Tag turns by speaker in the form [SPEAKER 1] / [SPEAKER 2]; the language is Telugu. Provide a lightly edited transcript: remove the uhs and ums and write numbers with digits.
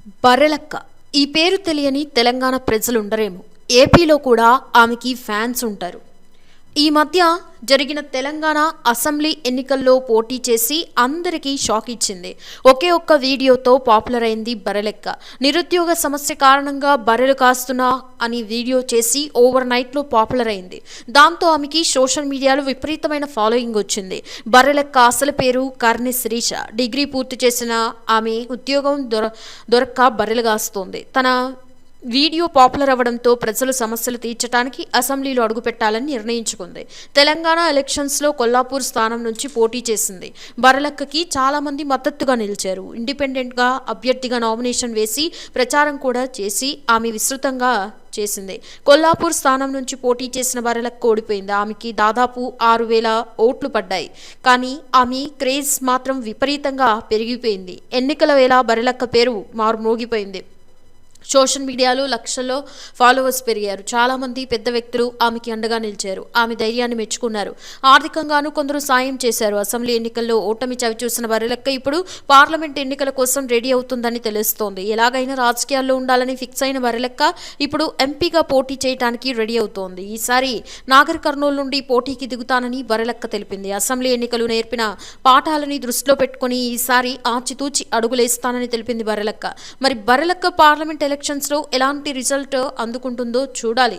[SPEAKER 1] బర్రెలక్క ఈ పేరు తెలియని తెలంగాణ ప్రజలుండరేమో. ఏపీలో కూడా ఆమెకి ఫ్యాన్స్ ఉంటారు. ఈ మధ్య జరిగిన తెలంగాణ అసెంబ్లీ ఎన్నికల్లో పోటీ చేసి అందరికీ షాక్ ఇచ్చింది. ఒకే ఒక్క వీడియోతో పాపులర్ అయింది బర్రెలక్క. నిరుద్యోగ సమస్య కారణంగా బర్రెలు కాస్తున్నా అని వీడియో చేసి ఓవర్ నైట్లో పాపులర్ అయింది. దాంతో ఆమెకి సోషల్ మీడియాలో విపరీతమైన ఫాలోయింగ్ వచ్చింది. బర్రెలక్క అసలు పేరు కర్ణి శిరీష. డిగ్రీ పూర్తి చేసిన ఆమె ఉద్యోగం దొరక్క బర్రెలు కాస్తోంది. తన వీడియో పాపులర్ అవ్వడంతో ప్రజల సమస్యలు తీర్చడానికి అసెంబ్లీలో అడుగుపెట్టాలని నిర్ణయించుకుంది. తెలంగాణ ఎలక్షన్స్లో కొల్లాపూర్ స్థానం నుంచి పోటీ చేసింది. బర్రెలక్కకి చాలామంది మద్దతుగా నిలిచారు. ఇండిపెండెంట్గా అభ్యర్థిగా నామినేషన్ వేసి ప్రచారం కూడా చేసి ఆమె విస్తృతంగా చేసింది. కొల్లాపూర్ స్థానం నుంచి పోటీ చేసిన బర్రెలక్క ఓడిపోయింది. ఆమెకి దాదాపు 6,000 ఓట్లు పడ్డాయి. కానీ ఆమె క్రేజ్ మాత్రం విపరీతంగా పెరిగిపోయింది. ఎన్నికల వేళ బర్రెలక్క పేరు మారుమోగిపోయింది. సోషల్ మీడియాలో లక్షల్లో ఫాలోవర్స్ పెరిగారు. చాలామంది పెద్ద వ్యక్తులు ఆమెకి అండగా నిలిచారు. ఆమె ధైర్యాన్ని మెచ్చుకున్నారు. ఆర్థికంగానూ కొందరు సాయం చేశారు. అసెంబ్లీ ఎన్నికల్లో ఓటమి చవిచూసిన బర్రెలక్క ఇప్పుడు పార్లమెంట్ ఎన్నికల కోసం రెడీ అవుతుందని తెలుస్తోంది. ఎలాగైనా రాజకీయాల్లో ఉండాలని ఫిక్స్ అయిన బర్రెలక్క ఇప్పుడు ఎంపీగా పోటీ చేయడానికి రెడీ అవుతోంది. ఈసారి నాగర్ కర్నూలు నుండి పోటీకి దిగుతానని బర్రెలక్క తెలిపింది. అసెంబ్లీ ఎన్నికలు నేర్పిన పాఠాలని దృష్టిలో పెట్టుకుని ఈసారి ఆచితూచి అడుగులేస్తానని తెలిపింది బర్రెలక్క. మరి బర్రెలక్క పార్లమెంట్ ఎలక్షన్స్లో ఎలాంటి రిజల్ట్ అందుకుంటుందో చూడాలి.